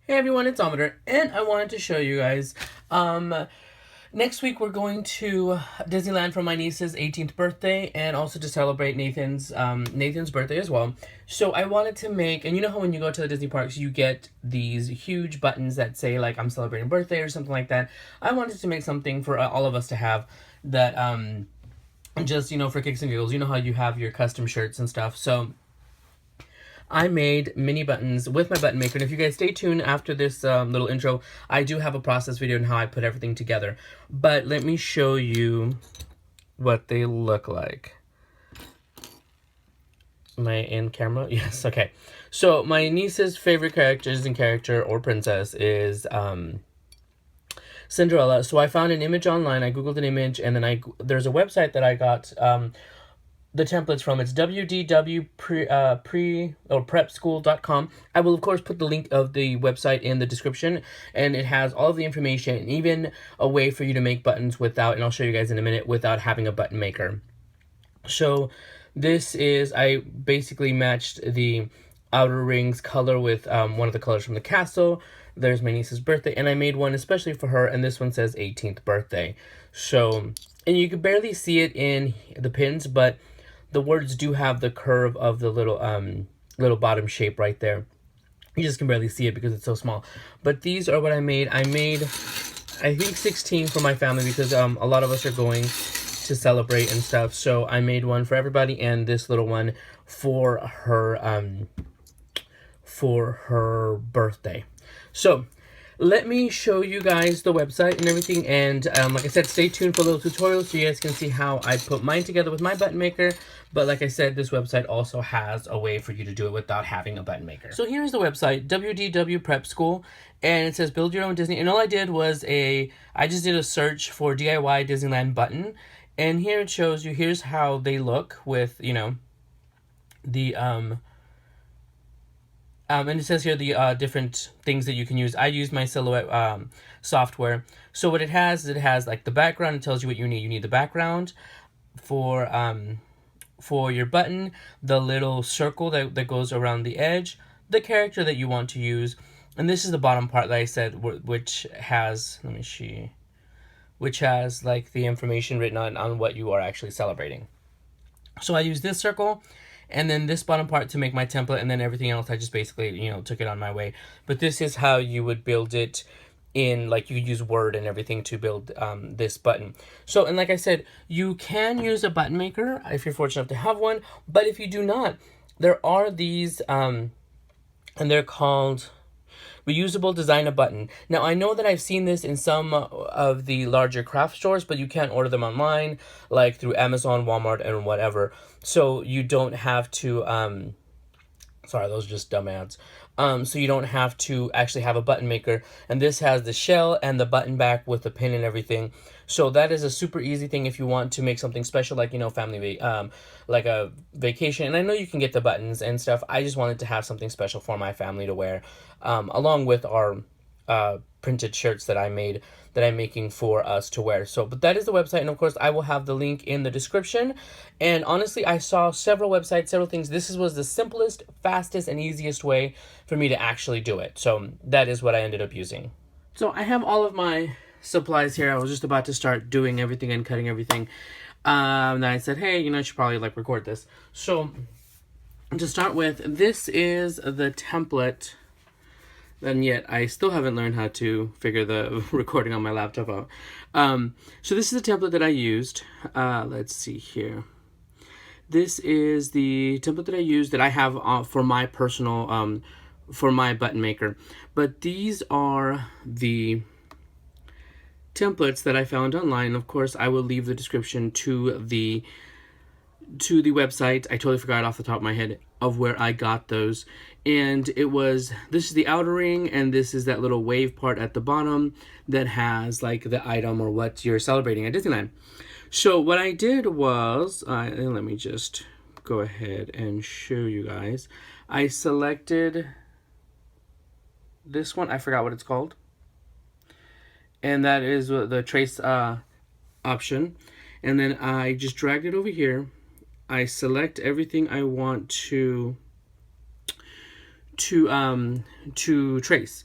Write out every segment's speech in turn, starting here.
Hey everyone, it's Ometer, and I wanted to show you guys, next week we're going to Disneyland for my niece's 18th birthday, and also to celebrate Nathan's birthday as well. So I wanted to make, and you know how when you go to the Disney parks, you get these huge buttons that say, like, I'm celebrating birthday or something like that. I wanted to make something for all of us to have that, just, for kicks and giggles. You know how you have your custom shirts and stuff, so I made mini buttons with my button maker, and if you guys stay tuned after this little intro, I do have a process video on how I put everything together. But let me show you what they look like. Am I in camera? Yes, okay. So my niece's favorite character or princess is Cinderella. So I found an image online, I googled an image, and then there's a website that I got the templates from. It's www.prepschool.com. I will of course put the link of the website in the description, and it has all of the information and even a way for you to make buttons without, and I'll show you guys in a minute, without having a button maker. So this is, I basically matched the outer rings color with one of the colors from the castle. There's my niece's birthday, and I made one especially for her, and this one says 18th birthday. So, and you can barely see it in the pins, but the words do have the curve of the little bottom shape right there. You just can barely see it because it's so small. But these are what I made. I made, I think, 16 for my family because a lot of us are going to celebrate and stuff. So I made one for everybody, and this little one for her birthday. So let me show you guys the website and everything, and like I said, stay tuned for a little tutorial so you guys can see how I put mine together with my button maker. But like I said, this website also has a way for you to do it without having a button maker. So here's the website, WDW Prep School, and it says build your own Disney. And all I did was I just did a search for DIY Disneyland button, and here it shows you, here's how they look with, the and it says here the different things that you can use. I used my Silhouette software. So what it has is, it has like the background. It tells you what you need. You need the background for your button, the little circle that goes around the edge, the character that you want to use, and this is the bottom part that I said, which has, let me see, which has like the information written on what you are actually celebrating. So I use this circle, and then this bottom part to make my template, and then everything else I just basically, took it on my way. But this is how you would build it in, like, you could use Word and everything to build this button. So, and like I said, you can use a button maker if you're fortunate enough to have one, but if you do not, there are these, and they're called reusable design a button. Now, I know that I've seen this in some of the larger craft stores, but you can't order them online, like through Amazon, Walmart, and whatever. So you don't have to, sorry, those are just dumb ads. So you don't have to actually have a button maker. And this has the shell and the button back with the pin and everything. So that is a super easy thing if you want to make something special, like, family, like a vacation. And I know you can get the buttons and stuff. I just wanted to have something special for my family to wear, along with our printed shirts that I'm making for us to wear. So, but that is the website, and of course I will have the link in the description. And honestly, I saw several websites, several things. This was the simplest, fastest, and easiest way for me to actually do it. So that is what I ended up using. So I have all of my supplies here. I was just about to start doing everything and cutting everything. Then I said, hey, I should probably record this. So to start with, this is the template. And yet I still haven't learned how to figure the recording on my laptop out. So this is the template that I used. Let's see here. This is the template that I used, that I have for my personal, for my button maker. But these are the templates that I found online. Of course, I will leave the description to the website. I totally forgot off the top of my head of where I got those. And this is the outer ring, and this is that little wave part at the bottom that has like the item or what you're celebrating at Disneyland. So what I did was, let me just go ahead and show you guys. I selected this one. I forgot what it's called. And that is the trace option. And then I just dragged it over here. I select everything I want to trace.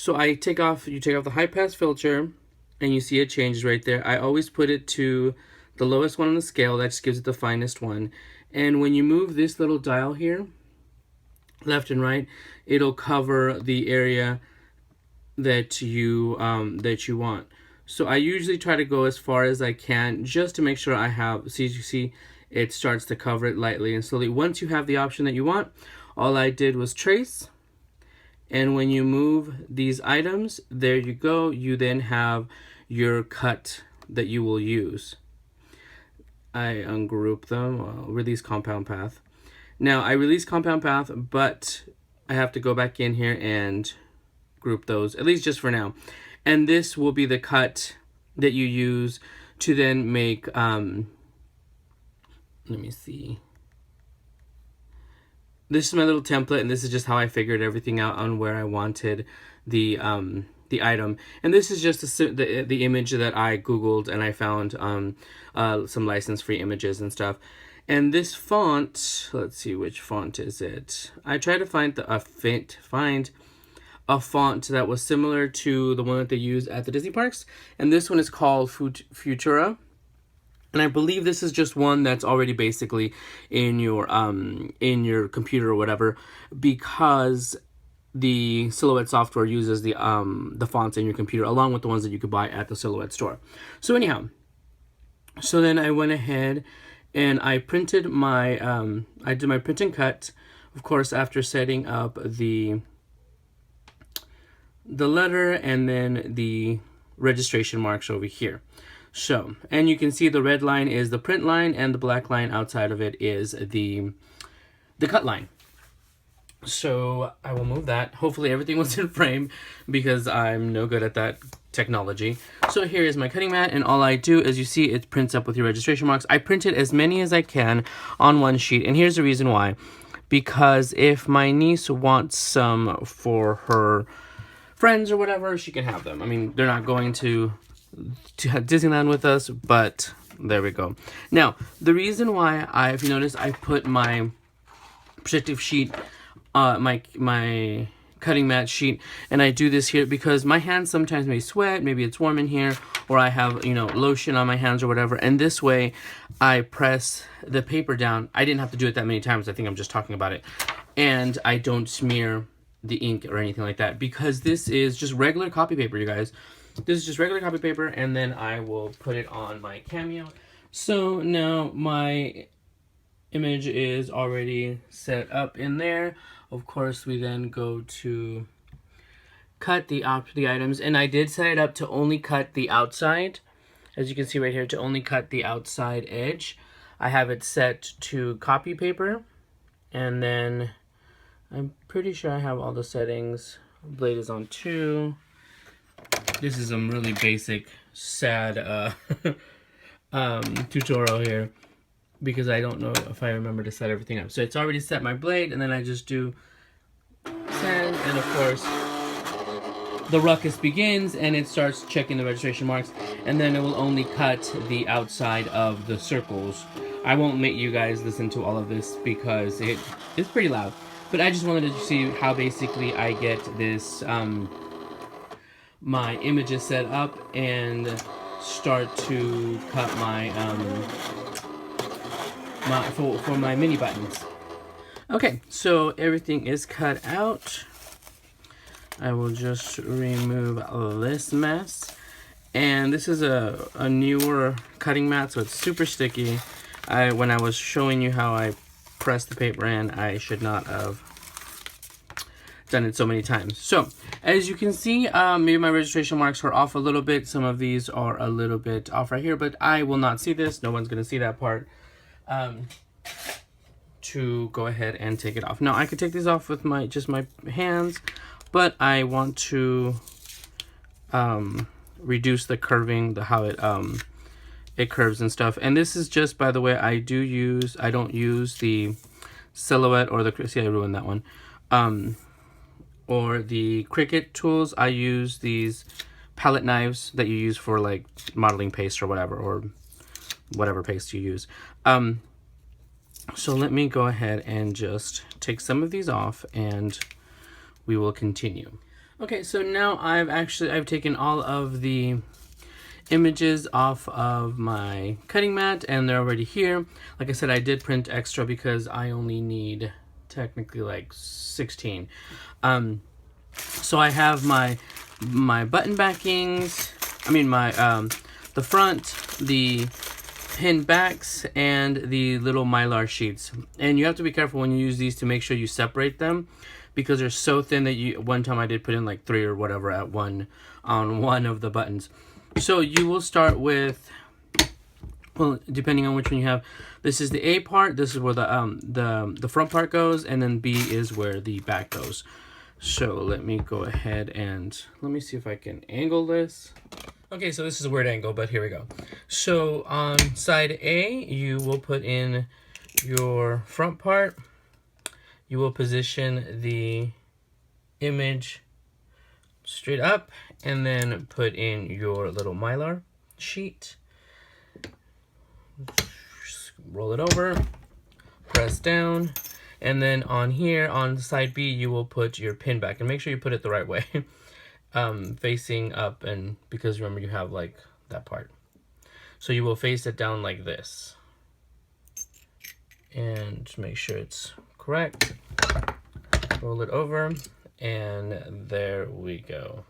So you take off the high pass filter, and you see it changes right there. I always put it to the lowest one on the scale. That just gives it the finest one. And when you move this little dial here, left and right, it'll cover the area that you want. So I usually try to go as far as I can just to make sure I have, see, you see, it starts to cover it lightly and slowly. Once you have the option that you want, all I did was trace. And when you move these items, there you go. You then have your cut that you will use. I ungroup them, release compound path. Now I release compound path, but I have to go back in here and group those, at least just for now. And this will be the cut that you use to then make, let me see. This is my little template, and this is just how I figured everything out on where I wanted the item. And this is just the image that I Googled, and I found some license-free images and stuff. And this font, let's see, which font is it? I tried to find a font that was similar to the one that they use at the Disney parks. And this one is called Futura. And I believe this is just one that's already basically in your computer or whatever, because the Silhouette software uses the fonts in your computer along with the ones that you could buy at the Silhouette store. So anyhow, so then I went ahead and I printed my I did my print and cut, of course, after setting up the letter and then the registration marks over here. So, and you can see the red line is the print line, and the black line outside of it is the cut line. So I will move that. Hopefully everything was in frame, because I'm no good at that technology. So here is my cutting mat, and all I do is, you see, it prints up with your registration marks. I printed as many as I can on one sheet, and here's the reason why. Because if my niece wants some for her friends or whatever, she can have them. I mean, they're not going to Disneyland with us, but there we go. Now, the reason why if you notice, I put my protective sheet, my cutting mat sheet, and I do this here because my hands sometimes may sweat, maybe it's warm in here, or I have, lotion on my hands or whatever, and this way I press the paper down. I didn't have to do it that many times. I think I'm just talking about it. And I don't smear the ink or anything like that, because this is just regular copy paper, you guys. This is just regular copy paper, and then I will put it on my Cameo. So now my image is already set up in there. Of course, we then go to cut the items, and I did set it up to only cut the outside. As you can see right here, to only cut the outside edge. I have it set to copy paper, and then I'm pretty sure I have all the settings. Blade is on 2. This is some really basic, sad tutorial here, because I don't know if I remember to set everything up. So it's already set my blade, and then I just do send, and of course the ruckus begins, and it starts checking the registration marks, and then it will only cut the outside of the circles. I won't make you guys listen to all of this because it is pretty loud, but I just wanted to see how basically I get this my images set up and start to cut my for my mini buttons. Okay, so everything is cut out. I will just remove this mess, and this is a newer cutting mat, so it's super sticky. When I was showing you how I press the paper in, I should not have done it so many times. So as you can see, maybe my registration marks are off a little bit. Some of these are a little bit off right here, but I will not see this. No one's going to see that part. To go ahead and take it off. Now I could take these off with my hands, but I want to reduce the curving, how it curves and stuff. And this is just, by the way, I don't use the Silhouette or the, see, I ruined that one, or the Cricut tools. I use these palette knives that you use for like modeling paste or whatever paste you use. So let me go ahead and just take some of these off, and we will continue. Okay, so now I've taken all of the images off of my cutting mat and they're already here. Like I said, I did print extra because I only need technically like 16. So I have my button backings, my the front, the pin backs, and the little mylar sheets. And you have to be careful when you use these to make sure you separate them, because they're so thin that one time I did put in like 3 or whatever at one of the buttons. So you will start with, well, depending on which one you have, this is the A part, this is where the front part goes, and then B is where the back goes. So let me go ahead and let me see if I can angle this. Okay, so this is a weird angle, but here we go. So on side A, you will put in your front part. You will position the image straight up and then put in your little mylar sheet. Roll it over, press down, and then on here on side B you will put your pin back, and make sure you put it the right way. Facing up, and because remember you have like that part, so you will face it down like this and make sure it's correct. Roll it over, and there we go.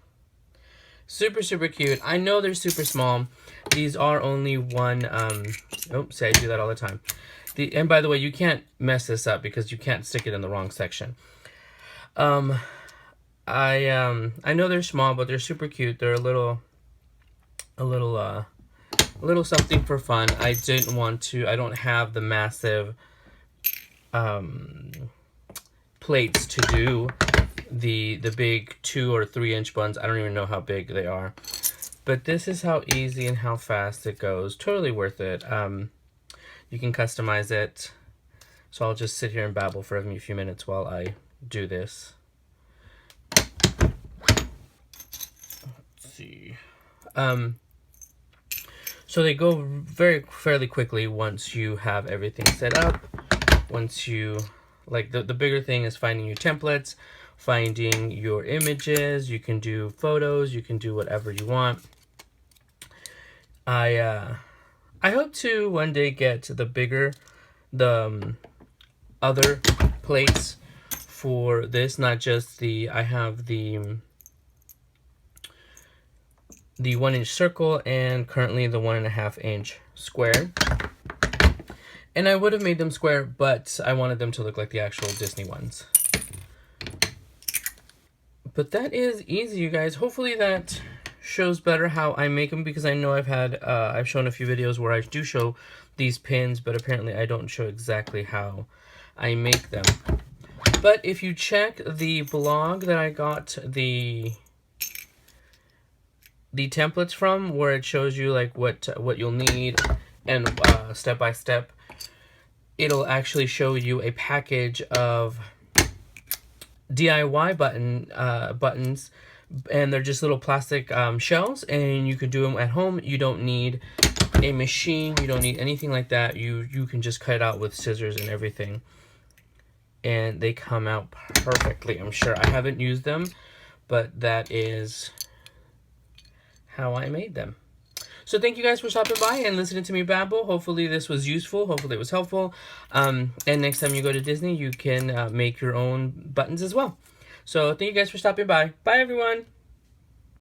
Super cute. I know they're super small. These are only one oops, I do that all the time. And by the way, you can't mess this up because you can't stick it in the wrong section. I know they're small, but they're super cute. They're a little something for fun. I don't have the massive plates to do the big 2 or 3 inch buns. I don't even know how big they are, but this is how easy and how fast it goes. Totally worth it. You can customize it. So I'll just sit here and babble for a few minutes while I do this. Let's see. So they go fairly quickly once you have everything set up. Once you, like, the bigger thing is finding your templates, finding your images. You can do photos, you can do whatever you want. I hope to one day get the other plates for this, not just I have the 1 inch circle and currently the 1.5 inch square. And I would have made them square, but I wanted them to look like the actual Disney ones. But that is easy, you guys. Hopefully that shows better how I make them, because I know I've shown a few videos where I do show these pins, but apparently I don't show exactly how I make them. But if you check the blog that I got the templates from, where it shows you like what you'll need and step by step, it'll actually show you a package of DIY buttons, and they're just little plastic shells, and you can do them at home. You don't need a machine, you don't need anything like that. You can just cut it out with scissors and everything, and they come out perfectly. I'm sure I haven't used them, but that is how I made them. So thank you guys for stopping by and listening to me babble. Hopefully this was useful. Hopefully it was helpful. And next time you go to Disney, you can make your own buttons as well. So thank you guys for stopping by. Bye, everyone.